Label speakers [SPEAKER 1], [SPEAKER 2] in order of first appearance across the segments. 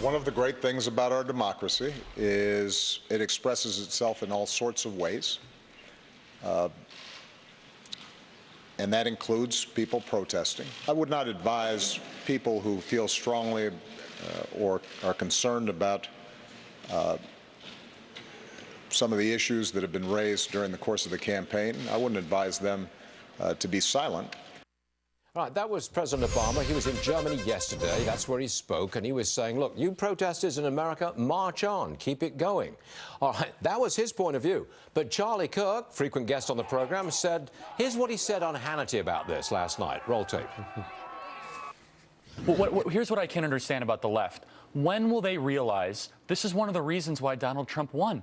[SPEAKER 1] One of the great things about our democracy is it expresses itself in all sorts of ways. And that includes people protesting. I would not advise people who feel strongly or are concerned about some of the issues that have been raised during the course of the campaign. I wouldn't advise them to be silent.
[SPEAKER 2] All right, that was President Obama. He was in Germany yesterday. That's where he spoke, and he was saying, look, you protesters in America, march on, keep it going. All right, that was his point of view. But Charlie Kirk, frequent guest on the program, said, here's what he said on Hannity about this last night. Roll tape.
[SPEAKER 3] Well, here's what I can't understand about the left. When will they realize this is one of the reasons why Donald Trump won?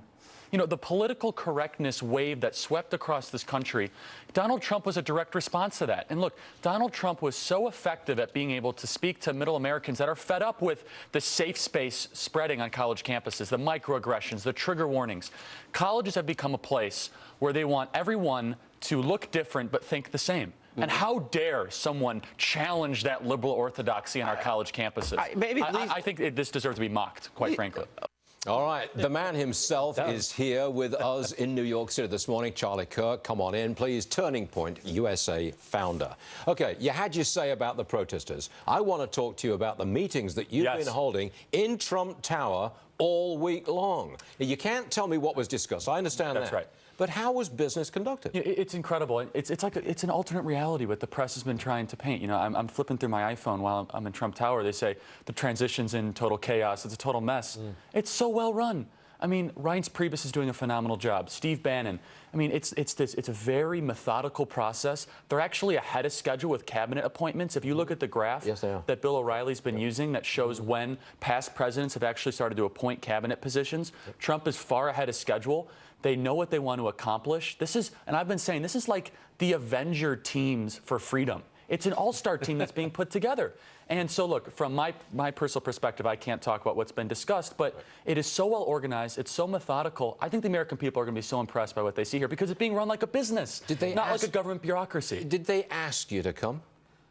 [SPEAKER 3] You know, the political correctness wave that swept across this country, Donald Trump was a direct response to that. And look, Donald Trump was so effective at being able to speak to middle Americans that are fed up with the safe space spreading on college campuses, the microaggressions, the trigger warnings. Colleges have become a place where they want everyone to look different but think the same. And how dare someone challenge that liberal orthodoxy on our college campuses? I think this deserves to be mocked, quite frankly.
[SPEAKER 2] All right, the man himself is here with us in New York City this morning. Charlie Kirk, come on in, please. Turning Point USA founder. Okay, you had your say about the protesters. I want to talk to you about the meetings that you've been holding in Trump Tower all week long. You can't tell me what was discussed. I understand that.
[SPEAKER 3] That's right.
[SPEAKER 2] But how was business conducted?
[SPEAKER 3] It's incredible. It's an alternate reality what the press has been trying to paint. You know, I'm flipping through my iPhone while I'm in Trump Tower. They say the transition's in total chaos. It's a total mess. It's so well run. I mean, Reince Priebus is doing a phenomenal job. Steve Bannon. I mean, it's a very methodical process. They're actually ahead of schedule with cabinet appointments. If you look at the graph that Bill O'Reilly's been using that shows when past presidents have actually started to appoint cabinet positions, Trump is far ahead of schedule. They know what they want to accomplish. This is, and I've been saying, this is like the Avenger teams for freedom. It's an all-star team that's being put together. And so, look, from my personal perspective, I can't talk about what's been discussed, but it is so well organized. It's so methodical. I think the American people are going to be so impressed by what they see here because it's being run like a business, not like a government bureaucracy.
[SPEAKER 2] Did they ask you to come?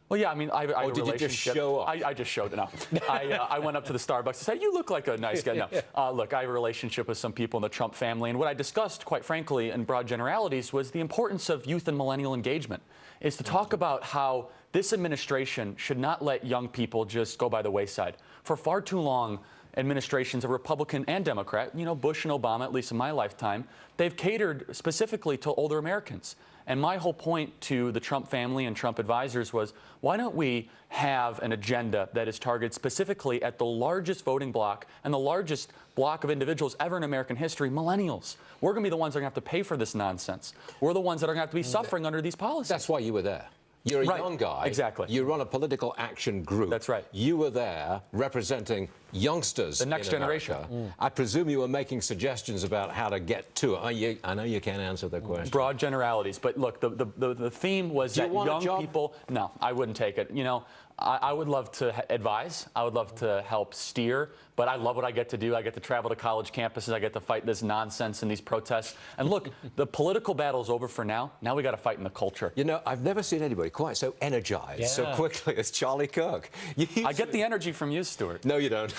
[SPEAKER 3] Well, yeah, I mean, I had a relationship.
[SPEAKER 2] Did you just show up?
[SPEAKER 3] I just showed up. No. I went up to the Starbucks and said, you look like a nice guy. No. Look, I have a relationship with some people in the Trump family, and what I discussed, quite frankly, in broad generalities, was the importance of youth and millennial engagement, is to talk about how this administration should not let young people just go by the wayside. For far too long, administrations, a Republican and Democrat, you know, Bush and Obama, at least in my lifetime, they've catered specifically to older Americans. And my whole point to the Trump family and Trump advisors was, why don't we have an agenda that is targeted specifically at the largest voting bloc and the largest bloc of individuals ever in American history, millennials. We're going to be the ones that are going to have to pay for this nonsense. We're the ones that are going to have to be suffering under these policies.
[SPEAKER 2] That's why you were there. You're a young guy.
[SPEAKER 3] Exactly.
[SPEAKER 2] You run a political action group.
[SPEAKER 3] That's right.
[SPEAKER 2] You were there representing youngsters.
[SPEAKER 3] The next generation.
[SPEAKER 2] I presume you were making suggestions about how to get to it. I know you can't answer the question.
[SPEAKER 3] Broad generalities. But look, the theme was that young people. No, I wouldn't take it. You know, I would love to advise. I would love to help steer. But I love what I get to do. I get to travel to college campuses. I get to fight this nonsense and these protests. And look, the political battle's over for now. Now we got to fight in the culture.
[SPEAKER 2] You know, I've never seen anybody quite so energized so quickly as Charlie Kirk.
[SPEAKER 3] I get the energy from you, Stuart.
[SPEAKER 2] No, you don't.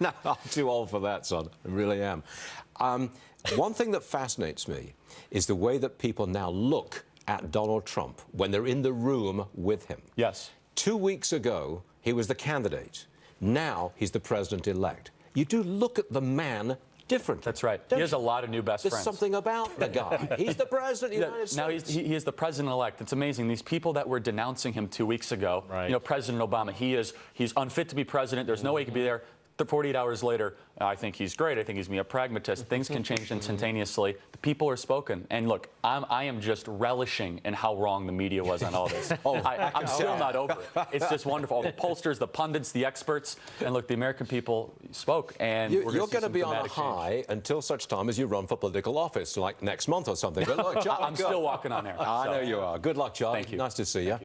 [SPEAKER 2] No, I'm too old for that, son. I really am. One thing that fascinates me is the way that people now look at Donald Trump when they're in the room with him.
[SPEAKER 3] Yes.
[SPEAKER 2] 2 weeks ago, he was the candidate. Now he's the president-elect. You do look at the man differently.
[SPEAKER 3] That's right. He has a lot of new best friends.
[SPEAKER 2] There's something about the guy. He's the president of the United States.
[SPEAKER 3] Now he is the president-elect. It's amazing. These people that were denouncing him 2 weeks ago, you know, President Obama, he's unfit to be president. There's no way he could be there. 48 hours later, I think he's great. I think he's a pragmatist. Things can change instantaneously. The people are spoken. And look, I am just relishing in how wrong the media was on all this. I'm still not over it. It's just wonderful. The pollsters, the pundits, the experts. And look, the American people spoke. And
[SPEAKER 2] you're going to be on a high until such time as you run for political office, like next month or something. But look, Charlie,
[SPEAKER 3] I'm still walking on air.
[SPEAKER 2] I know you are. Good luck, Charlie.
[SPEAKER 3] Thank you.
[SPEAKER 2] Nice to see you.